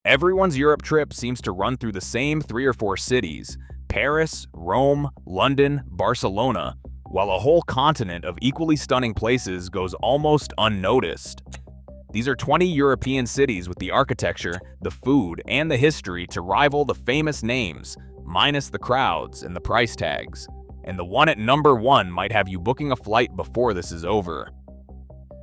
Everyone's Europe trip seems to run through the same 3 or 4 cities: Paris, Rome, London, Barcelona, while a whole continent of equally stunning places goes almost unnoticed. These are 20 European cities with the architecture, the food, and the history to rival the famous names, minus the crowds and the price tags. And the one at number 1 might have you booking a flight before this is over.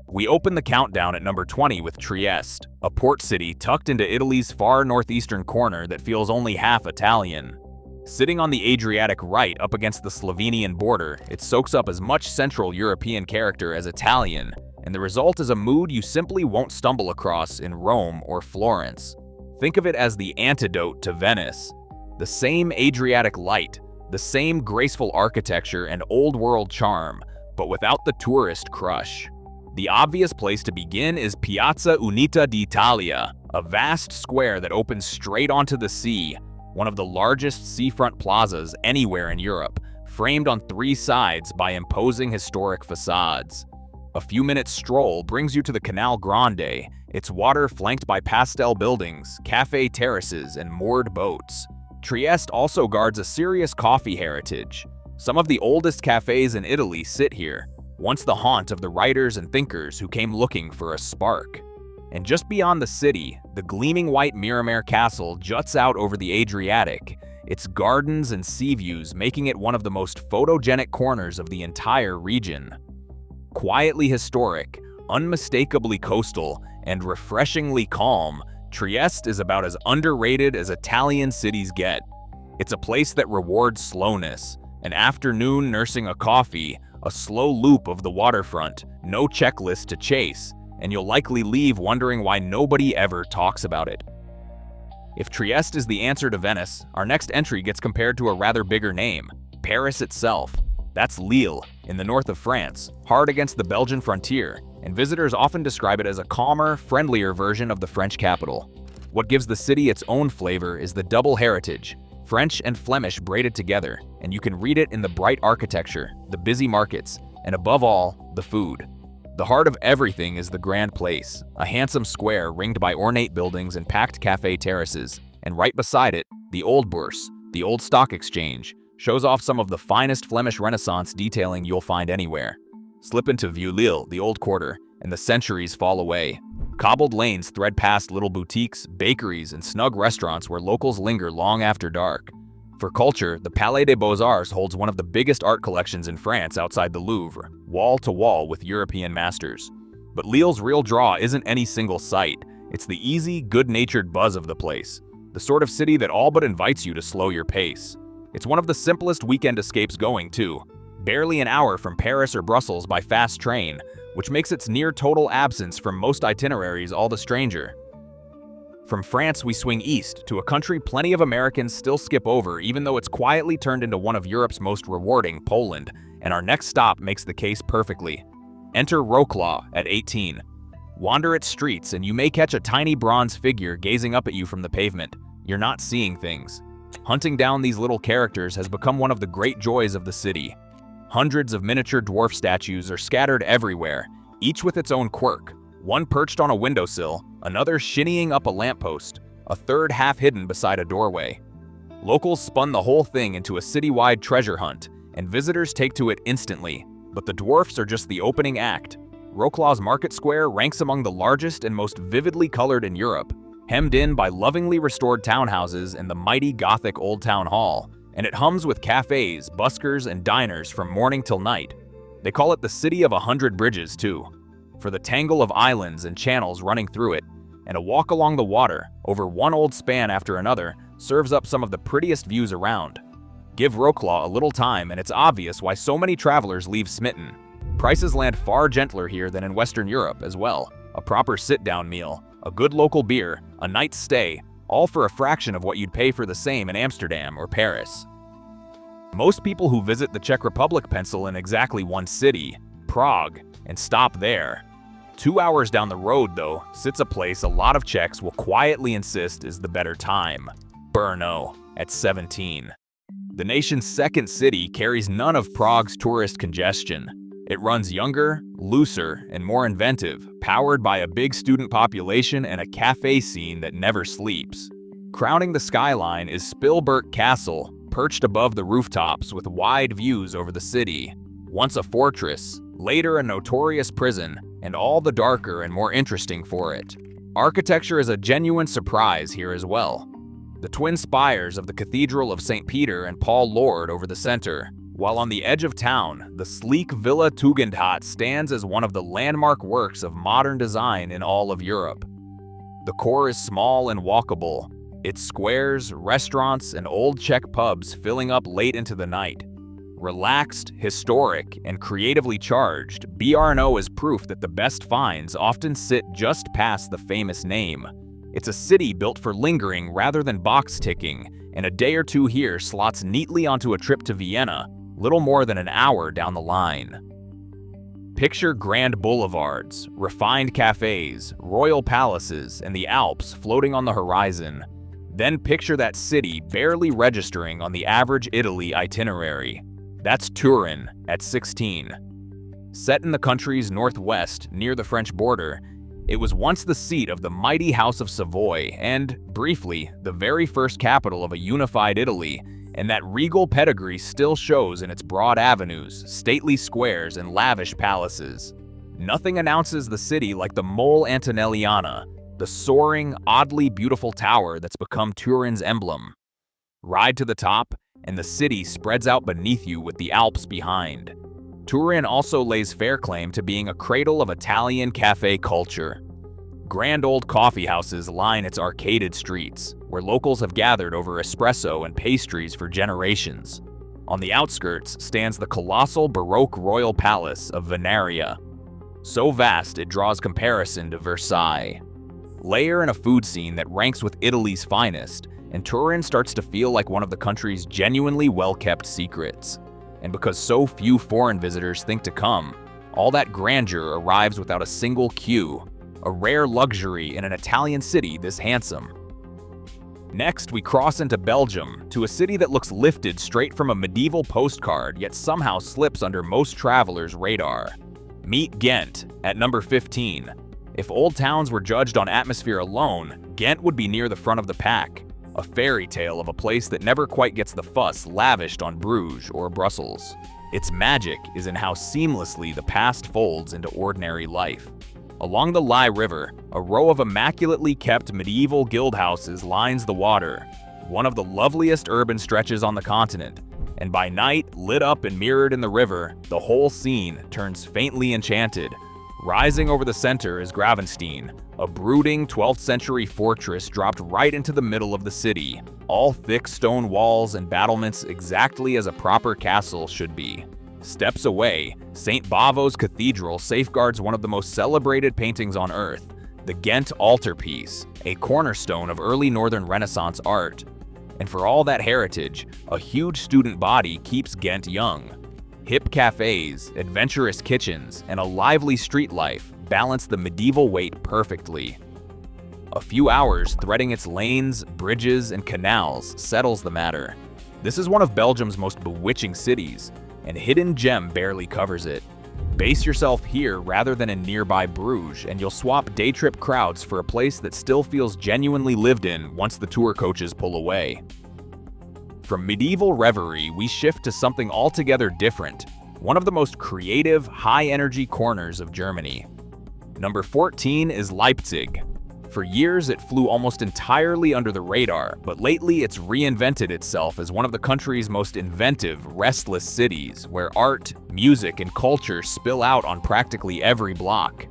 We open the countdown at number 20 with Trieste, a port city tucked into Italy's far northeastern corner that feels only half Italian. Sitting on the Adriatic right up against the Slovenian border, it soaks up as much Central European character as Italian, and the result is a mood you simply won't stumble across in Rome or Florence. Think of it as the antidote to Venice. The same Adriatic light, the same graceful architecture and old-world charm, but without the tourist crush. The obvious place to begin is Piazza Unita d'Italia, a vast square that opens straight onto the sea, one of the largest seafront plazas anywhere in Europe, framed on 3 sides by imposing historic facades. A few minutes stroll brings you to the Canal Grande, its water flanked by pastel buildings, cafe terraces, and moored boats. Trieste also guards a serious coffee heritage. Some of the oldest cafes in Italy sit here, once the haunt of the writers and thinkers who came looking for a spark. And just beyond the city, the gleaming white Miramare Castle juts out over the Adriatic, its gardens and sea views making it one of the most photogenic corners of the entire region. Quietly historic, unmistakably coastal, and refreshingly calm, Trieste is about as underrated as Italian cities get. It's a place that rewards slowness, an afternoon nursing a coffee, a slow loop of the waterfront, no checklist to chase, and you'll likely leave wondering why nobody ever talks about it. If Trieste is the answer to Venice, our next entry gets compared to a rather bigger name, Paris itself. That's Lille, in the north of France, hard against the Belgian frontier, and visitors often describe it as a calmer, friendlier version of the French capital. What gives the city its own flavor is the double heritage, French and Flemish braided together, and you can read it in the bright architecture, the busy markets, and above all, the food. The heart of everything is the Grand Place, a handsome square ringed by ornate buildings and packed cafe terraces, and right beside it, the Old Bourse, the old stock exchange, shows off some of the finest Flemish Renaissance detailing you'll find anywhere. Slip into Vieux-Lille, the old quarter, and the centuries fall away. Cobbled lanes thread past little boutiques, bakeries, and snug restaurants where locals linger long after dark. For culture, the Palais des Beaux-Arts holds one of the biggest art collections in France outside the Louvre, wall to wall with European masters. But Lille's real draw isn't any single site. It's the easy, good-natured buzz of the place, the sort of city that all but invites you to slow your pace. It's one of the simplest weekend escapes going, too. Barely an hour from Paris or Brussels by fast train, which makes its near-total absence from most itineraries all the stranger. From France, we swing east to a country plenty of Americans still skip over even though it's quietly turned into one of Europe's most rewarding, Poland, and our next stop makes the case perfectly. Enter Wrocław at 18. Wander its streets and you may catch a tiny bronze figure gazing up at you from the pavement. You're not seeing things. Hunting down these little characters has become one of the great joys of the city. Hundreds of miniature dwarf statues are scattered everywhere, each with its own quirk. One perched on a windowsill, another shinnying up a lamppost, a third half hidden beside a doorway. Locals spun the whole thing into a citywide treasure hunt, and visitors take to it instantly. But the dwarfs are just the opening act. Wrocław's market square ranks among the largest and most vividly colored in Europe, hemmed in by lovingly restored townhouses and the mighty Gothic Old Town Hall, and it hums with cafes, buskers, and diners from morning till night. They call it the City of 100 Bridges, too, for the tangle of islands and channels running through it, and a walk along the water, over one old span after another, serves up some of the prettiest views around. Give Wrocław a little time and it's obvious why so many travelers leave smitten. Prices land far gentler here than in Western Europe as well. A proper sit-down meal, a good local beer, a night's stay, all for a fraction of what you'd pay for the same in Amsterdam or Paris. Most people who visit the Czech Republic pencil in exactly one city, Prague, and stop there. 2 hours down the road, though, sits a place a lot of Czechs will quietly insist is the better time, Brno, at 17. The nation's second city carries none of Prague's tourist congestion. It runs younger, looser, and more inventive, powered by a big student population and a cafe scene that never sleeps. Crowning the skyline is Spilberg Castle, perched above the rooftops with wide views over the city. Once a fortress, later a notorious prison, and all the darker and more interesting for it. Architecture is a genuine surprise here as well. The twin spires of the Cathedral of St. Peter and Paul Lord over the center, while on the edge of town, the sleek Villa Tugendhat stands as one of the landmark works of modern design in all of Europe. The core is small and walkable, its squares, restaurants, and old Czech pubs filling up late into the night. Relaxed, historic, and creatively charged, Brno is proof that the best finds often sit just past the famous name. It's a city built for lingering rather than box ticking, and a day or two here slots neatly onto a trip to Vienna, little more than an hour down the line. Picture grand boulevards, refined cafes, royal palaces, and the Alps floating on the horizon. Then picture that city barely registering on the average Italy itinerary. That's Turin at 16. Set in the country's northwest, near the French border, it was once the seat of the mighty House of Savoy and, briefly, the very first capital of a unified Italy, and that regal pedigree still shows in its broad avenues, stately squares, and lavish palaces. Nothing announces the city like the Mole Antonelliana, the soaring, oddly beautiful tower that's become Turin's emblem. Ride to the top, and the city spreads out beneath you with the Alps behind. Turin also lays fair claim to being a cradle of Italian cafe culture. Grand old coffee houses line its arcaded streets, where locals have gathered over espresso and pastries for generations. On the outskirts stands the colossal Baroque royal palace of Venaria, so vast it draws comparison to Versailles. Layer in a food scene that ranks with Italy's finest, and Turin starts to feel like one of the country's genuinely well-kept secrets. And because so few foreign visitors think to come, all that grandeur arrives without a single queue, a rare luxury in an Italian city this handsome. Next, we cross into Belgium, to a city that looks lifted straight from a medieval postcard yet somehow slips under most travelers' radar. Meet Ghent, at number 15. If old towns were judged on atmosphere alone, Ghent would be near the front of the pack, a fairy tale of a place that never quite gets the fuss lavished on Bruges or Brussels. Its magic is in how seamlessly the past folds into ordinary life. Along the Lys River, a row of immaculately kept medieval guildhouses lines the water, one of the loveliest urban stretches on the continent, and by night, lit up and mirrored in the river, the whole scene turns faintly enchanted. Rising over the center is Gravenstein, a brooding 12th century fortress dropped right into the middle of the city, all thick stone walls and battlements exactly as a proper castle should be. Steps away, St. Bavo's Cathedral safeguards one of the most celebrated paintings on earth, the Ghent altarpiece, a cornerstone of early Northern Renaissance art. And for all that heritage, a huge student body keeps Ghent young. Hip cafes, adventurous kitchens, and a lively street life balance the medieval weight perfectly. A few hours threading its lanes, bridges, and canals settles the matter. This is one of Belgium's most bewitching cities, and Hidden Gem barely covers it. Base yourself here rather than in nearby Bruges, and you'll swap day trip crowds for a place that still feels genuinely lived in once the tour coaches pull away. From medieval reverie, we shift to something altogether different, one of the most creative, high-energy corners of Germany. Number 14 is Leipzig. For years, it flew almost entirely under the radar, but lately it's reinvented itself as one of the country's most inventive, restless cities, where art, music, and culture spill out on practically every block.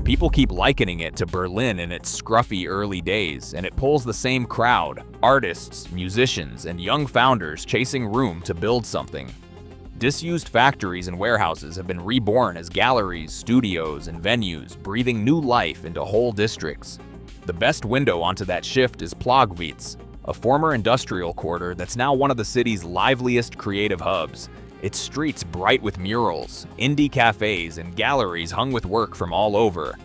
People keep likening it to Berlin in its scruffy early days, and it pulls the same crowd, artists, musicians, and young founders chasing room to build something. Disused factories and warehouses have been reborn as galleries, studios, and venues, breathing new life into whole districts. The best window onto that shift is Plagwitz, a former industrial quarter that's now one of the city's liveliest creative hubs. Its streets bright with murals, indie cafes, and galleries hung with work from all over.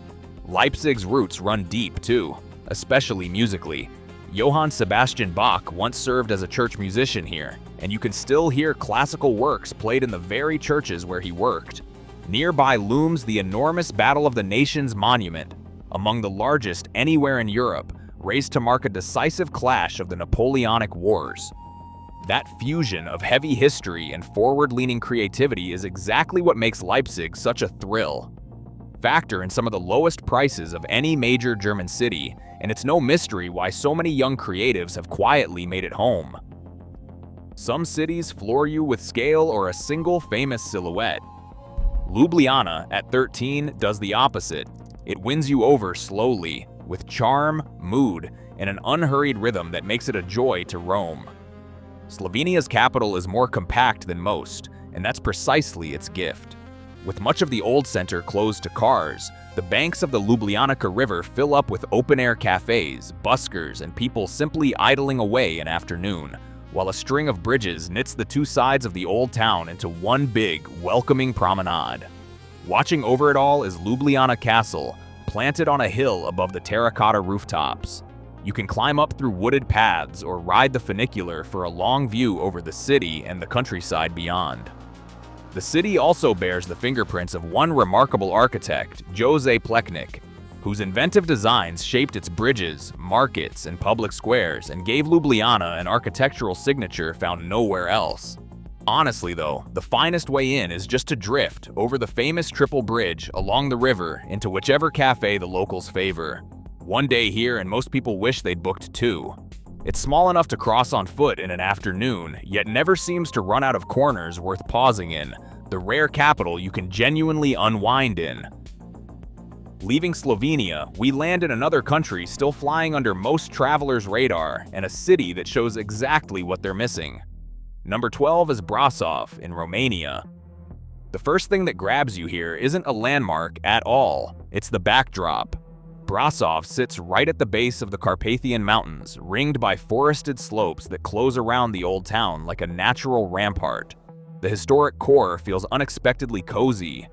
Leipzig's roots run deep, too, especially musically. Johann Sebastian Bach once served as a church musician here, and you can still hear classical works played in the very churches where he worked. Nearby looms the enormous Battle of the Nations monument, among the largest anywhere in Europe, raised to mark a decisive clash of the Napoleonic Wars. That fusion of heavy history and forward-leaning creativity is exactly what makes Leipzig such a thrill. Factor in some of the lowest prices of any major German city, and it's no mystery why so many young creatives have quietly made it home. Some cities floor you with scale or a single famous silhouette. Ljubljana, at 13, does the opposite. It wins you over slowly, with charm, mood, and an unhurried rhythm that makes it a joy to roam. Slovenia's capital is more compact than most, and that's precisely its gift. With much of the old center closed to cars, the banks of the Ljubljanica River fill up with open-air cafes, buskers, and people simply idling away in afternoon, while a string of bridges knits the two sides of the old town into one big, welcoming promenade. Watching over it all is Ljubljana Castle, planted on a hill above the terracotta rooftops. You can climb up through wooded paths or ride the funicular for a long view over the city and the countryside beyond. The city also bears the fingerprints of one remarkable architect, Jose Plečnik, whose inventive designs shaped its bridges, markets, and public squares and gave Ljubljana an architectural signature found nowhere else. Honestly though, the finest way in is just to drift over the famous triple bridge along the river into whichever cafe the locals favor. One day here and most people wish they'd booked two. It's small enough to cross on foot in an afternoon, yet never seems to run out of corners worth pausing in, the rare capital you can genuinely unwind in. Leaving Slovenia, we land in another country still flying under most travelers' radar, and a city that shows exactly what they're missing. Number 12 is Brasov in Romania. The first thing that grabs you here isn't a landmark at all, it's the backdrop. Brasov sits right at the base of the Carpathian Mountains, ringed by forested slopes that close around the old town like a natural rampart. The historic core feels unexpectedly cozy.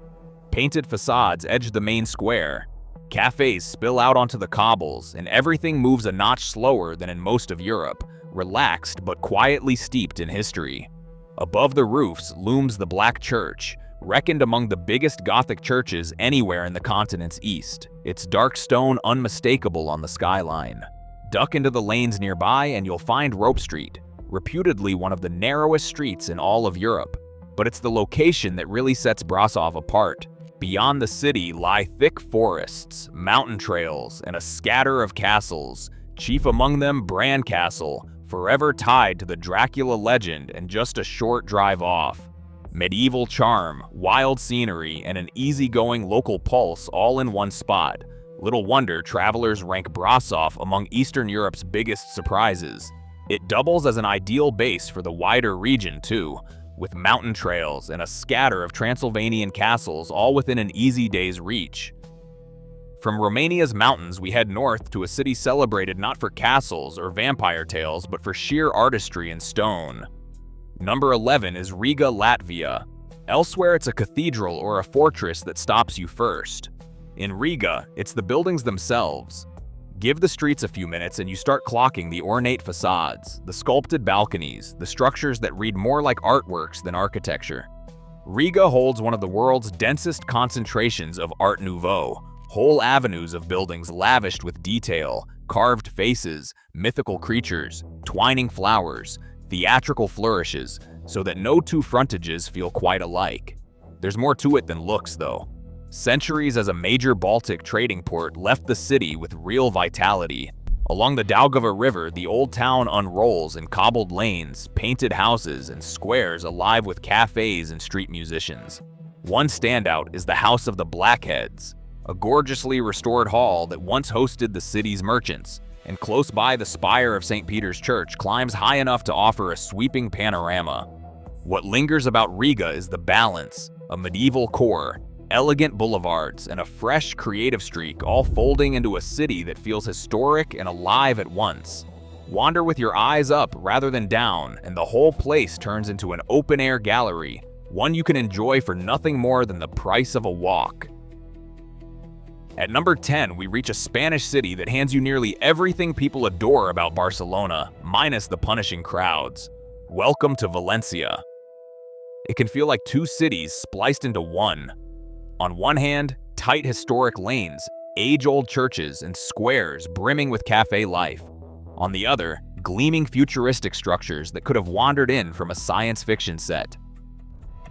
Painted facades edge the main square. Cafes spill out onto the cobbles, and everything moves a notch slower than in most of Europe, relaxed but quietly steeped in history. Above the roofs looms the Black Church, reckoned among the biggest Gothic churches anywhere in the continent's east, its dark stone unmistakable on the skyline. Duck into the lanes nearby and you'll find Rope Street, reputedly one of the narrowest streets in all of Europe. But it's the location that really sets Brasov apart. Beyond the city lie thick forests, mountain trails, and a scatter of castles, chief among them Bran Castle, forever tied to the Dracula legend and just a short drive off. Medieval charm, wild scenery, and an easygoing local pulse all in one spot. Little wonder travelers rank Brasov among Eastern Europe's biggest surprises. It doubles as an ideal base for the wider region too, with mountain trails and a scatter of Transylvanian castles all within an easy day's reach. From Romania's mountains, we head north to a city celebrated not for castles or vampire tales, but for sheer artistry in stone. Number 11 is Riga, Latvia. Elsewhere, it's a cathedral or a fortress that stops you first. In Riga, it's the buildings themselves. Give the streets a few minutes and you start clocking the ornate facades, the sculpted balconies, the structures that read more like artworks than architecture. Riga holds one of the world's densest concentrations of Art Nouveau, whole avenues of buildings lavished with detail, carved faces, mythical creatures, twining flowers, theatrical flourishes, so that no two frontages feel quite alike. There's more to it than looks, though. Centuries as a major Baltic trading port left the city with real vitality. Along the Daugava River, the old town unrolls in cobbled lanes, painted houses, and squares alive with cafes and street musicians. One standout is the House of the Blackheads, a gorgeously restored hall that once hosted the city's merchants, and close by the spire of St. Peter's Church climbs high enough to offer a sweeping panorama. What lingers about Riga is the balance, a medieval core, elegant boulevards, and a fresh, creative streak all folding into a city that feels historic and alive at once. Wander with your eyes up rather than down, and the whole place turns into an open-air gallery, one you can enjoy for nothing more than the price of a walk. At number 10, we reach a Spanish city that hands you nearly everything people adore about Barcelona, minus the punishing crowds. Welcome to Valencia. It can feel like two cities spliced into one. On one hand, tight historic lanes, age-old churches, and squares brimming with cafe life. On the other, gleaming futuristic structures that could have wandered in from a science fiction set.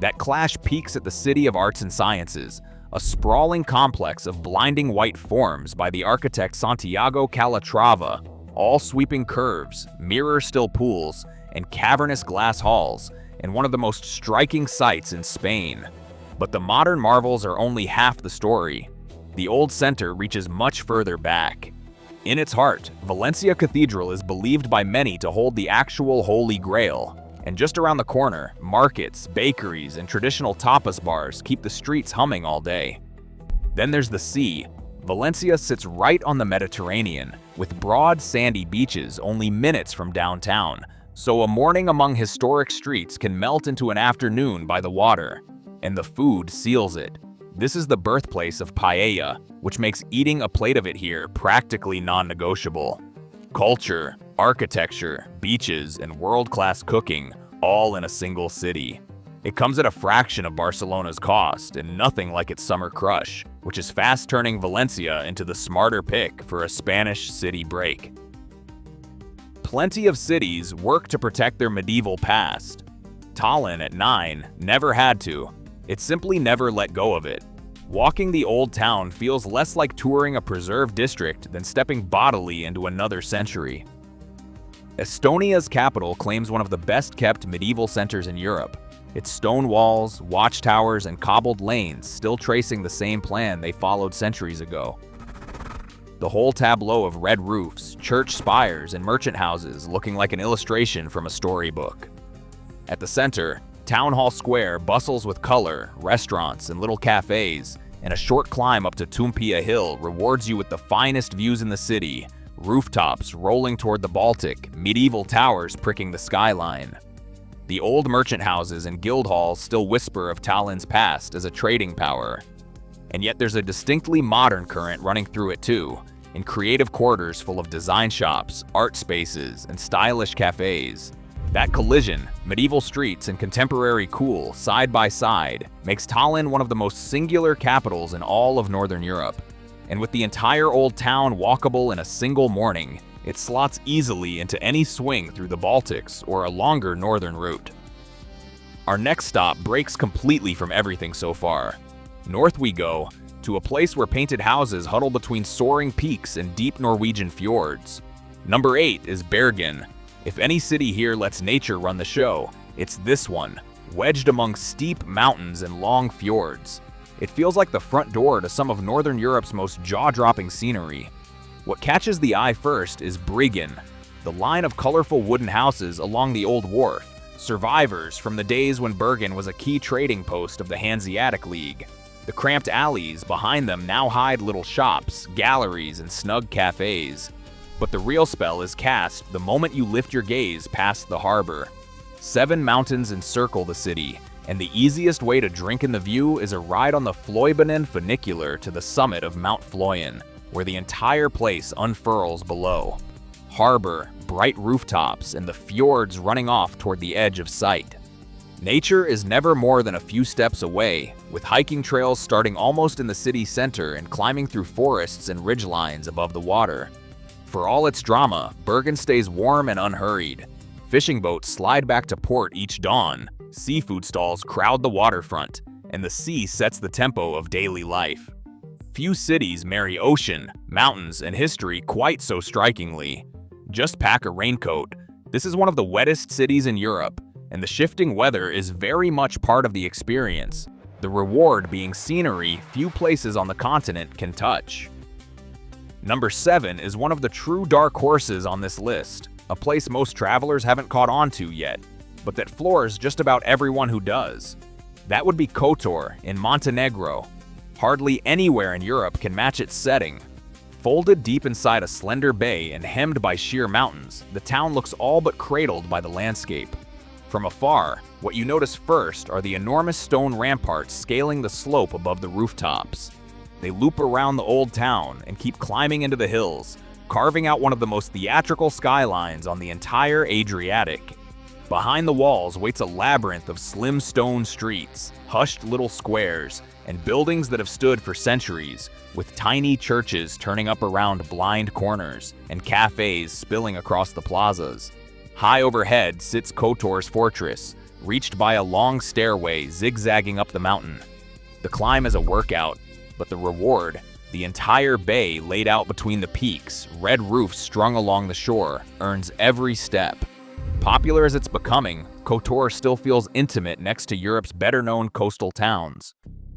That clash peaks at the City of Arts and Sciences, a sprawling complex of blinding white forms by the architect Santiago Calatrava, all sweeping curves, mirror-still pools, and cavernous glass halls, and one of the most striking sights in Spain. But the modern marvels are only half the story. The old center reaches much further back. In its heart, Valencia Cathedral is believed by many to hold the actual Holy Grail. And just around the corner, markets, bakeries, and traditional tapas bars keep the streets humming all day. Then there's the sea. Valencia sits right on the Mediterranean, with broad sandy beaches only minutes from downtown, so a morning among historic streets can melt into an afternoon by the water. And the food seals it. This is the birthplace of paella, which makes eating a plate of it here practically non-negotiable. Culture, architecture, beaches, and world-class cooking, all in a single city. It comes at a fraction of Barcelona's cost and nothing like its summer crush, which is fast turning Valencia into the smarter pick for a Spanish city break. Plenty of cities work to protect their medieval past. Tallinn at 9 never had to. It simply never let go of it. Walking the old town feels less like touring a preserved district than stepping bodily into another century. Estonia's capital claims one of the best-kept medieval centers in Europe. Its stone walls, watchtowers, and cobbled lanes still tracing the same plan they followed centuries ago. The whole tableau of red roofs, church spires, and merchant houses looking like an illustration from a storybook. At the center, Town Hall Square bustles with color, restaurants, and little cafes, and a short climb up to Toompea Hill rewards you with the finest views in the city, rooftops rolling toward the Baltic, medieval towers pricking the skyline. The old merchant houses and guild halls still whisper of Tallinn's past as a trading power. And yet there's a distinctly modern current running through it too, in creative quarters full of design shops, art spaces, and stylish cafes. That collision, medieval streets and contemporary cool side by side, makes Tallinn one of the most singular capitals in all of Northern Europe. And with the entire old town walkable in a single morning, it slots easily into any swing through the Baltics or a longer northern route. Our next stop breaks completely from everything so far. North we go, to a place where painted houses huddle between soaring peaks and deep Norwegian fjords. Number 8 is Bergen. If any city here lets nature run the show, it's this one, wedged among steep mountains and long fjords. It feels like the front door to some of Northern Europe's most jaw-dropping scenery. What catches the eye first is Bryggen, the line of colorful wooden houses along the old wharf, survivors from the days when Bergen was a key trading post of the Hanseatic League. The cramped alleys behind them now hide little shops, galleries, and snug cafes. But the real spell is cast the moment you lift your gaze past the harbor. 7 mountains encircle the city, and the easiest way to drink in the view is a ride on the Floibenen funicular to the summit of Mount Floyen, where the entire place unfurls below. Harbor, bright rooftops, and the fjords running off toward the edge of sight. Nature is never more than a few steps away, with hiking trails starting almost in the city center and climbing through forests and ridgelines above the water. For all its drama, Bergen stays warm and unhurried. Fishing boats slide back to port each dawn, seafood stalls crowd the waterfront, and the sea sets the tempo of daily life. Few cities marry ocean, mountains, and history quite so strikingly. Just pack a raincoat. This is one of the wettest cities in Europe, and the shifting weather is very much part of the experience, the reward being scenery few places on the continent can touch. Number 7 is one of the true dark horses on this list, a place most travelers haven't caught on to yet, but that floors just about everyone who does. That would be Kotor in Montenegro. Hardly anywhere in Europe can match its setting. Folded deep inside a slender bay and hemmed by sheer mountains, the town looks all but cradled by the landscape. From afar, what you notice first are the enormous stone ramparts scaling the slope above the rooftops. They loop around the old town and keep climbing into the hills, carving out one of the most theatrical skylines on the entire Adriatic. Behind the walls waits a labyrinth of slim stone streets, hushed little squares, and buildings that have stood for centuries, with tiny churches turning up around blind corners and cafes spilling across the plazas. High overhead sits Kotor's fortress, reached by a long stairway zigzagging up the mountain. The climb is a workout, but the reward, the entire bay laid out between the peaks, red roofs strung along the shore, earns every step. Popular as it's becoming, Kotor still feels intimate next to Europe's better-known coastal towns.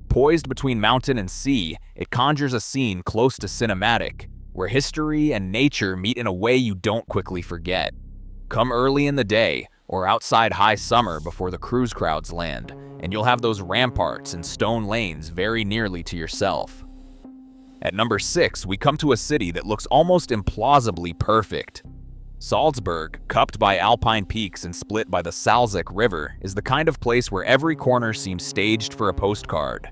Poised between mountain and sea, it conjures a scene close to cinematic, where history and nature meet in a way you don't quickly forget. Come early in the day, or outside high summer before the cruise crowds land, and you'll have those ramparts and stone lanes very nearly to yourself. At number 6, we come to a city that looks almost implausibly perfect. Salzburg, cupped by alpine peaks and split by the Salzach River, is the kind of place where every corner seems staged for a postcard.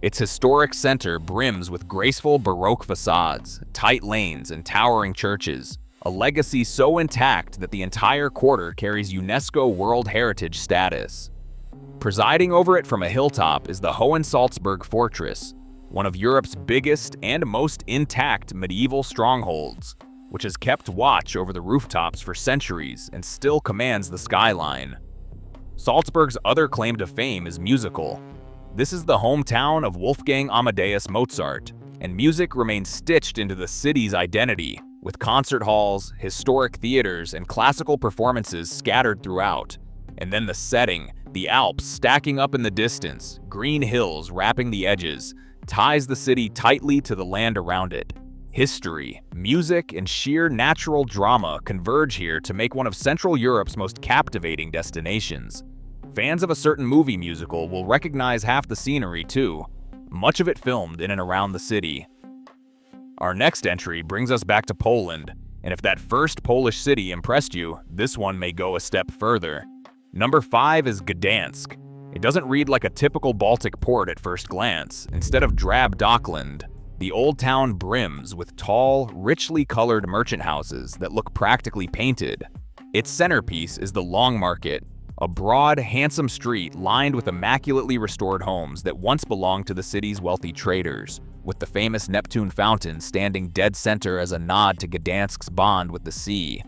Its historic center brims with graceful Baroque facades, tight lanes, and towering churches, a legacy so intact that the entire quarter carries UNESCO World Heritage status. Presiding over it from a hilltop is the Hohensalzburg Fortress, one of Europe's biggest and most intact medieval strongholds, which has kept watch over the rooftops for centuries and still commands the skyline. Salzburg's other claim to fame is musical. This is the hometown of Wolfgang Amadeus Mozart, and music remains stitched into the city's identity, with concert halls, historic theaters, and classical performances scattered throughout. And then the setting, the Alps stacking up in the distance, green hills wrapping the edges, ties the city tightly to the land around it. History, music, and sheer natural drama converge here to make one of Central Europe's most captivating destinations. Fans of a certain movie musical will recognize half the scenery too, much of it filmed in and around the city. Our next entry brings us back to Poland, and if that first Polish city impressed you, this one may go a step further. Number 5 is Gdansk. It doesn't read like a typical Baltic port at first glance. Instead of drab dockland, the old town brims with tall, richly colored merchant houses that look practically painted. Its centerpiece is the Long Market, a broad, handsome street lined with immaculately restored homes that once belonged to the city's wealthy traders, with the famous Neptune fountain standing dead center as a nod to Gdansk's bond with the sea.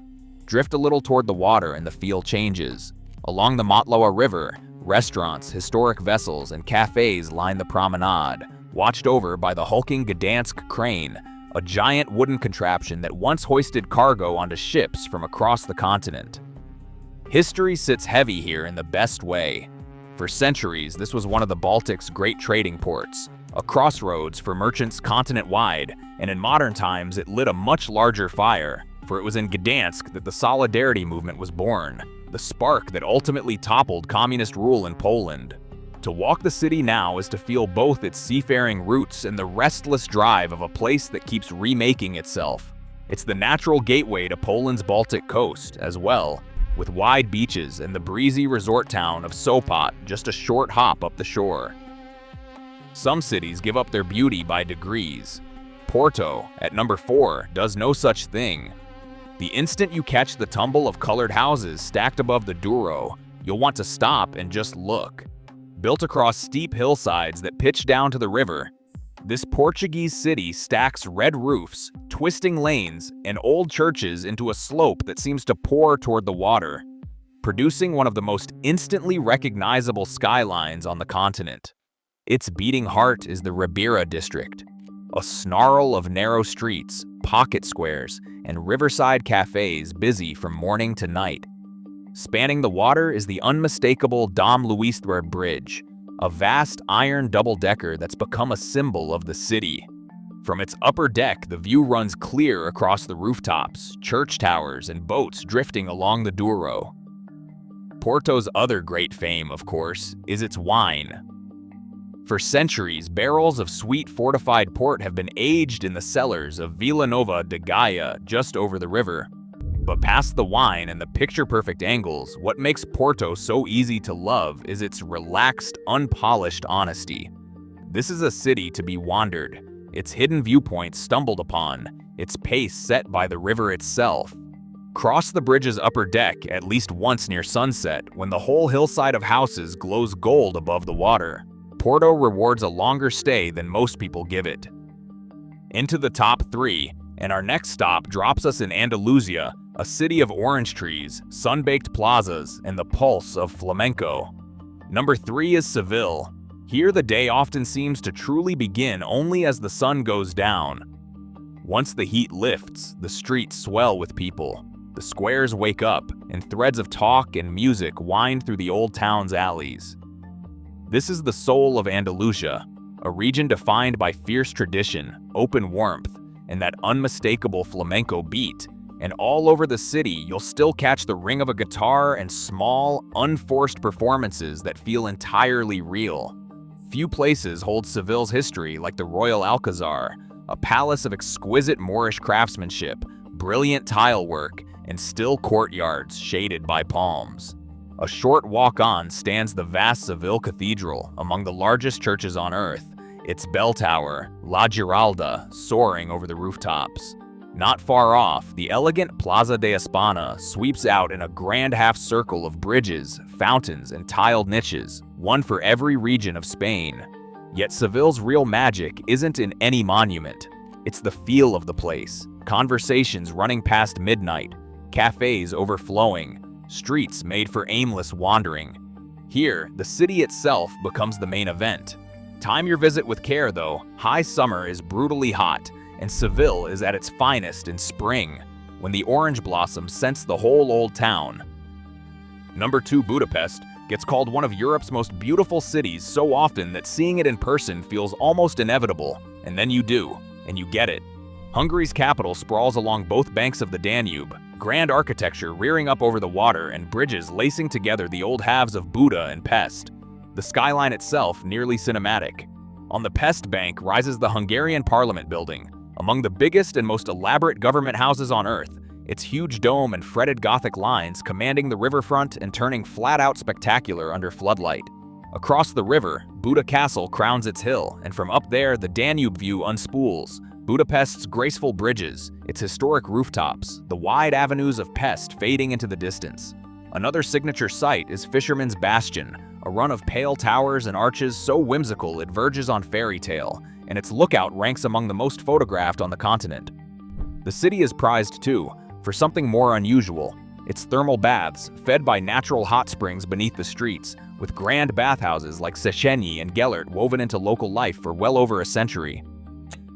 Drift a little toward the water and the feel changes. Along the Motlowa River, restaurants, historic vessels, and cafes line the promenade, watched over by the hulking Gdansk crane, a giant wooden contraption that once hoisted cargo onto ships from across the continent. History sits heavy here in the best way. For centuries, this was one of the Baltic's great trading ports, a crossroads for merchants continent-wide, and in modern times it lit a much larger fire, for it was in Gdansk that the Solidarity movement was born, the spark that ultimately toppled communist rule in Poland. To walk the city now is to feel both its seafaring roots and the restless drive of a place that keeps remaking itself. It's the natural gateway to Poland's Baltic coast, as well, with wide beaches and the breezy resort town of Sopot just a short hop up the shore. Some cities give up their beauty by degrees. Porto, at number 4, does no such thing. The instant you catch the tumble of colored houses stacked above the Douro, you'll want to stop and just look. Built across steep hillsides that pitch down to the river, this Portuguese city stacks red roofs, twisting lanes, and old churches into a slope that seems to pour toward the water, producing one of the most instantly recognizable skylines on the continent. Its beating heart is the Ribeira district, a snarl of narrow streets, pocket squares, and riverside cafes busy from morning to night. Spanning the water is the unmistakable Dom Luisthwer Bridge, a vast iron double-decker that's become a symbol of the city. From its upper deck, the view runs clear across the rooftops, church towers, and boats drifting along the Douro. Porto's other great fame, of course, is its wine. For centuries, barrels of sweet fortified port have been aged in the cellars of Vila Nova de Gaia just over the river. But past the wine and the picture-perfect angles, what makes Porto so easy to love is its relaxed, unpolished honesty. This is a city to be wandered, its hidden viewpoints stumbled upon, its pace set by the river itself. Cross the bridge's upper deck at least once near sunset when the whole hillside of houses glows gold above the water. Porto rewards a longer stay than most people give it. Into the top 3, and our next stop drops us in Andalusia, a city of orange trees, sun-baked plazas, and the pulse of flamenco. Number 3 is Seville. Here the day often seems to truly begin only as the sun goes down. Once the heat lifts, the streets swell with people. The squares wake up, and threads of talk and music wind through the old town's alleys. This is the soul of Andalusia, a region defined by fierce tradition, open warmth, and that unmistakable flamenco beat. And all over the city, you'll still catch the ring of a guitar and small, unforced performances that feel entirely real. Few places hold Seville's history like the Royal Alcazar, a palace of exquisite Moorish craftsmanship, brilliant tile work, and still courtyards shaded by palms. A short walk on stands the vast Seville Cathedral, among the largest churches on earth, its bell tower, La Giralda, soaring over the rooftops. Not far off, the elegant Plaza de España sweeps out in a grand half-circle of bridges, fountains, and tiled niches, one for every region of Spain. Yet Seville's real magic isn't in any monument. It's the feel of the place, conversations running past midnight, cafes overflowing, streets made for aimless wandering. Here, the city itself becomes the main event. Time your visit with care though. High summer is brutally hot, and Seville is at its finest in spring, when the orange blossom scents the whole old town. Number 2, Budapest, gets called one of Europe's most beautiful cities so often that seeing it in person feels almost inevitable, and then you do, and you get it. Hungary's capital sprawls along both banks of the Danube, grand architecture rearing up over the water and bridges lacing together the old halves of Buda and Pest. The skyline itself nearly cinematic. On the Pest bank rises the Hungarian Parliament building, among the biggest and most elaborate government houses on earth, its huge dome and fretted Gothic lines commanding the riverfront and turning flat-out spectacular under floodlight. Across the river, Buda Castle crowns its hill, and from up there the Danube view unspools. Budapest's graceful bridges, its historic rooftops, the wide avenues of Pest fading into the distance. Another signature site is Fisherman's Bastion, a run of pale towers and arches so whimsical it verges on fairy tale, and its lookout ranks among the most photographed on the continent. The city is prized too, for something more unusual. Its thermal baths, fed by natural hot springs beneath the streets, with grand bathhouses like Széchenyi and Gellert woven into local life for well over a century.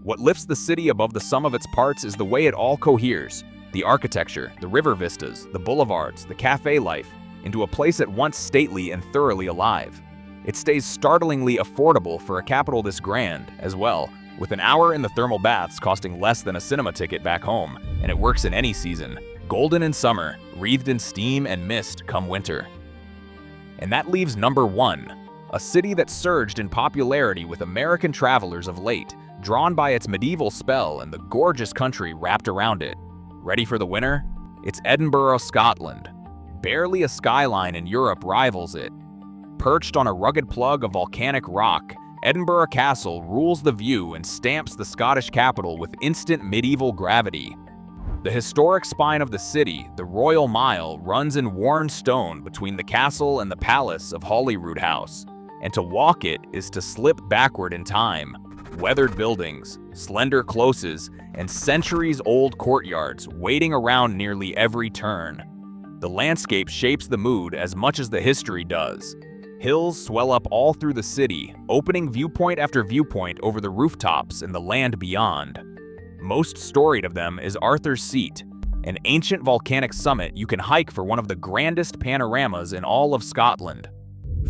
What lifts the city above the sum of its parts is the way it all coheres. The architecture, the river vistas, the boulevards, the cafe life, into a place at once stately and thoroughly alive. It stays startlingly affordable for a capital this grand, as well, with an hour in the thermal baths costing less than a cinema ticket back home, and it works in any season, golden in summer, wreathed in steam and mist come winter. And that leaves number 1, a city that surged in popularity with American travelers of late, drawn by its medieval spell and the gorgeous country wrapped around it. Ready for the winner? It's Edinburgh, Scotland. Barely a skyline in Europe rivals it. Perched on a rugged plug of volcanic rock, Edinburgh Castle rules the view and stamps the Scottish capital with instant medieval gravity. The historic spine of the city, the Royal Mile, runs in worn stone between the castle and the palace of Holyrood House, and to walk it is to slip backward in time. Weathered buildings, slender closes, and centuries-old courtyards waiting around nearly every turn. The landscape shapes the mood as much as the history does. Hills swell up all through the city, opening viewpoint after viewpoint over the rooftops and the land beyond. Most storied of them is Arthur's Seat, an ancient volcanic summit you can hike for one of the grandest panoramas in all of Scotland.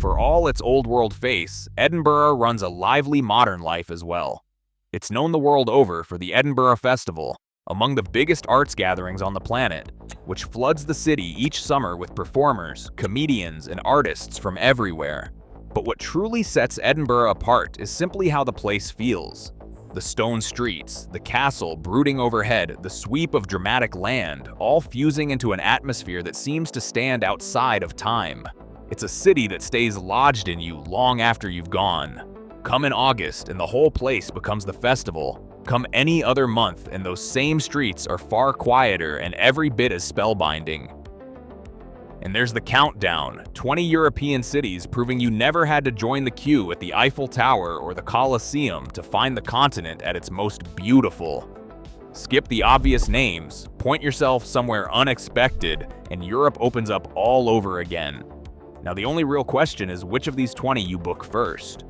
For all its old-world face, Edinburgh runs a lively modern life as well. It's known the world over for the Edinburgh Festival, among the biggest arts gatherings on the planet, which floods the city each summer with performers, comedians, and artists from everywhere. But what truly sets Edinburgh apart is simply how the place feels. The stone streets, the castle brooding overhead, the sweep of dramatic land, all fusing into an atmosphere that seems to stand outside of time. It's a city that stays lodged in you long after you've gone. Come in August and the whole place becomes the festival, Come any other month and those same streets are far quieter and every bit as spellbinding. And there's the countdown, 20 European cities proving you never had to join the queue at the Eiffel Tower or the Colosseum to find the continent at its most beautiful. Skip the obvious names, point yourself somewhere unexpected, and Europe opens up all over again. Now the only real question is which of these 20 you book first.